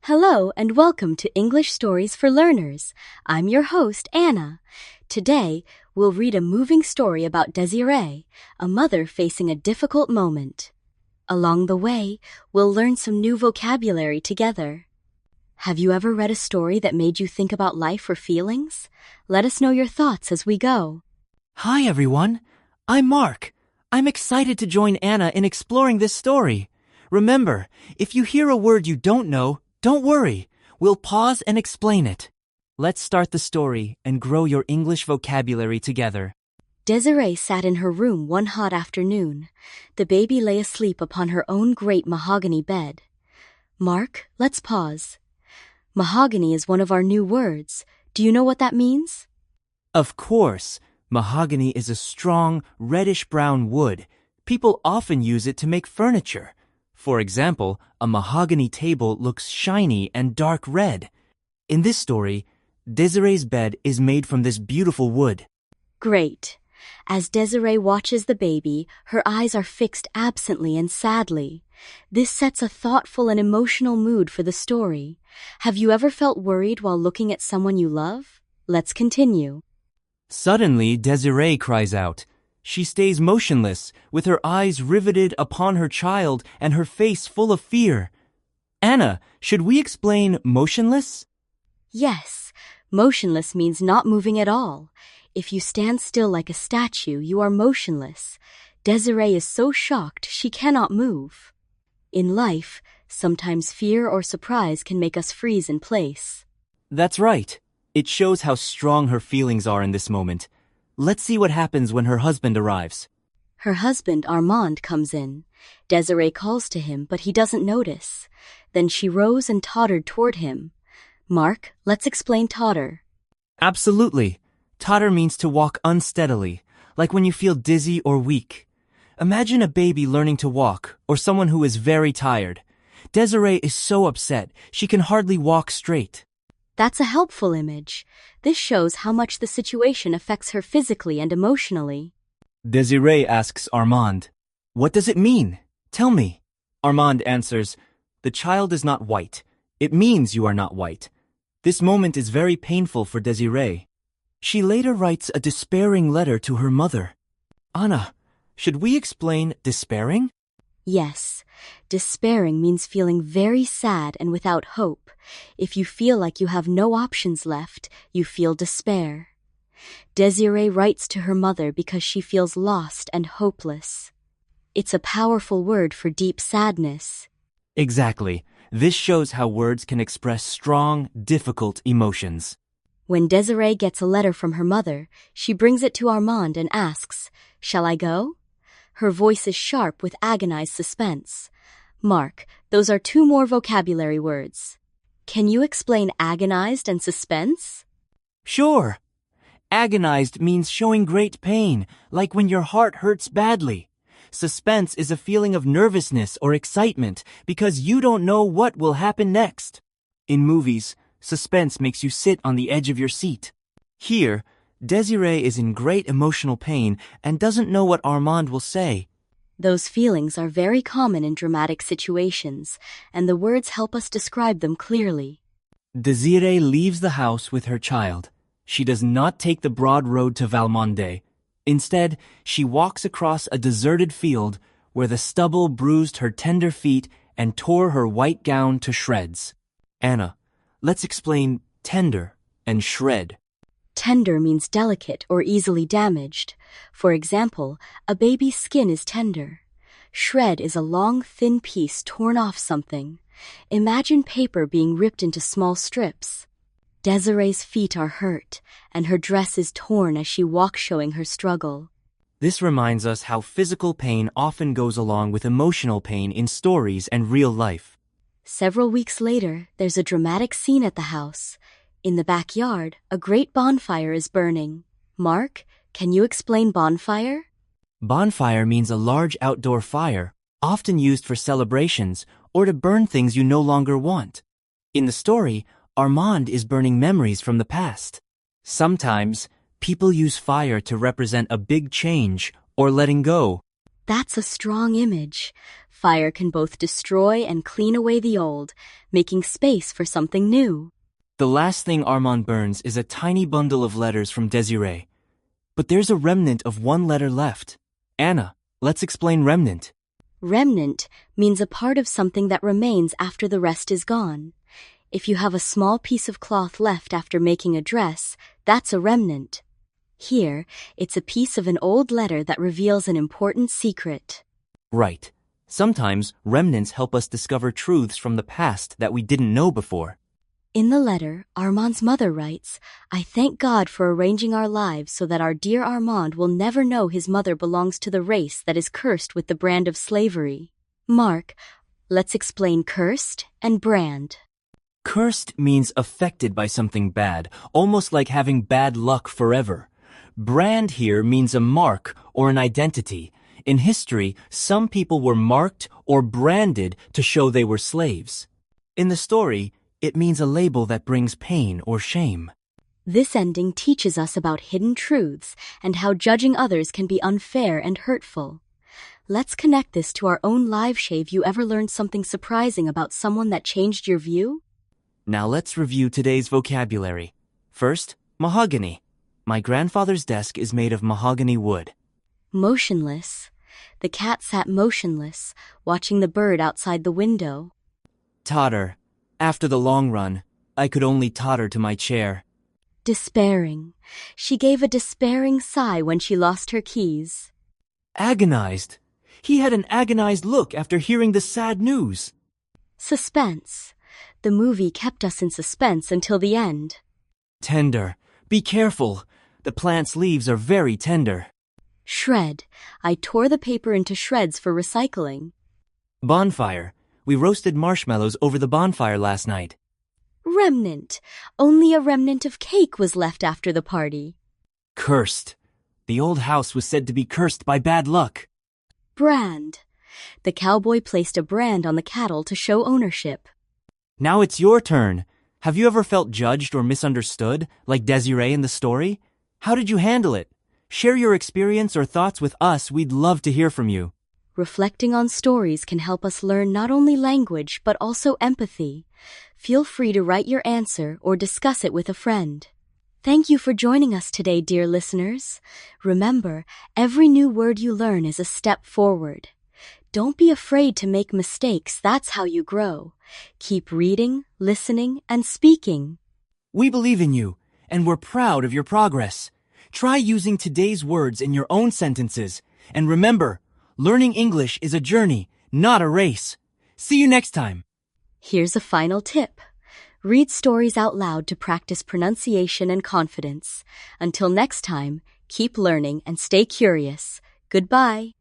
Hello and welcome to English Stories for Learners. I'm your host, Anna. Today, we'll read a moving story about Désirée, a mother facing a difficult moment. Along the way, we'll learn some new vocabulary together. Have you ever read a story that made you think about life or feelings? Let us know your thoughts as we go. Hi everyone, I'm Mark. I'm excited to join Anna in exploring this story. Remember, if you hear a word you don't know, don't worry. We'll pause and explain it. Let's start the story and grow your English vocabulary together. Désirée sat in her room one hot afternoon. The baby lay asleep upon her own great mahogany bed. Mark, let's pause. Mahogany is one of our new words. Do you know what that means? Of course, mahogany is a strong, reddish-brown wood. People often use it to make furniture. For example, a mahogany table looks shiny and dark red. In this story, Désirée's bed is made from this beautiful wood. Great. As Désirée watches the baby, her eyes are fixed absently and sadly. This sets a thoughtful and emotional mood for the story. Have you ever felt worried while looking at someone you love? Let's continue. Suddenly, Désirée cries out. She stays motionless, with her eyes riveted upon her child and her face full of fear. Anna, should we explain motionless? Yes, motionless means not moving at all. If you stand still like a statue, you are motionless. Désirée is so shocked she cannot move. In life, sometimes fear or surprise can make us freeze in place. That's right. It shows how strong her feelings are in this moment. Let's see what happens when her husband arrives. Her husband, Armand, comes in. Désirée calls to him, but he doesn't notice. Then she rose and tottered toward him. Mark, let's explain totter. Absolutely. Totter means to walk unsteadily, like when you feel dizzy or weak. Imagine a baby learning to walk, or someone who is very tired. Désirée is so upset, she can hardly walk straight. That's a helpful image. This shows how much the situation affects her physically and emotionally. Désirée asks Armand, "What does it mean? Tell me." Armand answers, "The child is not white. It means you are not white." This moment is very painful for Désirée. She later writes a despairing letter to her mother. Anna, should we explain despairing? Yes, despairing means feeling very sad and without hope. If you feel like you have no options left, you feel despair. Désirée writes to her mother because she feels lost and hopeless. It's a powerful word for deep sadness. Exactly. This shows how words can express strong, difficult emotions. When Désirée gets a letter from her mother, she brings it to Armand and asks, "Shall I go?" Her voice is sharp with agonized suspense. Mark, those are two more vocabulary words. Can you explain agonized and suspense? Sure. Agonized means showing great pain, like when your heart hurts badly. Suspense is a feeling of nervousness or excitement because you don't know what will happen next. In movies, suspense makes you sit on the edge of your seat. Here, Désirée is in great emotional pain and doesn't know what Armand will say. Those feelings are very common in dramatic situations, and the words help us describe them clearly. Désirée leaves the house with her child. She does not take the broad road to Valmondé. Instead, she walks across a deserted field where the stubble bruised her tender feet and tore her white gown to shreds. Anna, let's explain tender and shred. Tender means delicate or easily damaged. For example, a baby's skin is tender. Shred is a long, thin piece torn off something. Imagine paper being ripped into small strips. Désirée's feet are hurt, and her dress is torn as she walks, showing her struggle. This reminds us how physical pain often goes along with emotional pain in stories and real life. Several weeks later, there's a dramatic scene at the house. In the backyard, a great bonfire is burning. Mark, can you explain bonfire? Bonfire means a large outdoor fire, often used for celebrations or to burn things you no longer want. In the story, Armand is burning memories from the past. Sometimes, people use fire to represent a big change or letting go. That's a strong image. Fire can both destroy and clean away the old, making space for something new. The last thing Armand burns is a tiny bundle of letters from Désirée. But there's a remnant of one letter left. Anna, let's explain remnant. Remnant means a part of something that remains after the rest is gone. If you have a small piece of cloth left after making a dress, that's a remnant. Here, it's a piece of an old letter that reveals an important secret. Right. Sometimes remnants help us discover truths from the past that we didn't know before. In the letter, Armand's mother writes, "I thank God for arranging our lives so that our dear Armand will never know his mother belongs to the race that is cursed with the brand of slavery." Mark, let's explain cursed and brand. Cursed means affected by something bad, almost like having bad luck forever. Brand here means a mark or an identity. In history, some people were marked or branded to show they were slaves. In the story, it means a label that brings pain or shame. This ending teaches us about hidden truths and how judging others can be unfair and hurtful. Let's connect this to our own lives. Have you ever learned something surprising about someone that changed your view? Now let's review today's vocabulary. First, mahogany. My grandfather's desk is made of mahogany wood. Motionless. The cat sat motionless, watching the bird outside the window. Totter. After the long run, I could only totter to my chair. Despairing. She gave a despairing sigh when she lost her keys. Agonized. He had an agonized look after hearing the sad news. Suspense. The movie kept us in suspense until the end. Tender. Be careful. The plant's leaves are very tender. Shred. I tore the paper into shreds for recycling. Bonfire. We roasted marshmallows over the bonfire last night. Remnant. Only a remnant of cake was left after the party. Cursed. The old house was said to be cursed by bad luck. Brand. The cowboy placed a brand on the cattle to show ownership. Now it's your turn. Have you ever felt judged or misunderstood, like Désirée in the story? How did you handle it? Share your experience or thoughts with us. We'd love to hear from you. Reflecting on stories can help us learn not only language but also empathy. Feel free to write your answer or discuss it with a friend. Thank you for joining us today, dear listeners. Remember, every new word you learn is a step forward. Don't be afraid to make mistakes. That's how you grow. Keep reading, listening, and speaking. We believe in you, and we're proud of your progress. Try using today's words in your own sentences. And remember, learning English is a journey, not a race. See you next time. Here's a final tip. Read stories out loud to practice pronunciation and confidence. Until next time, keep learning and stay curious. Goodbye.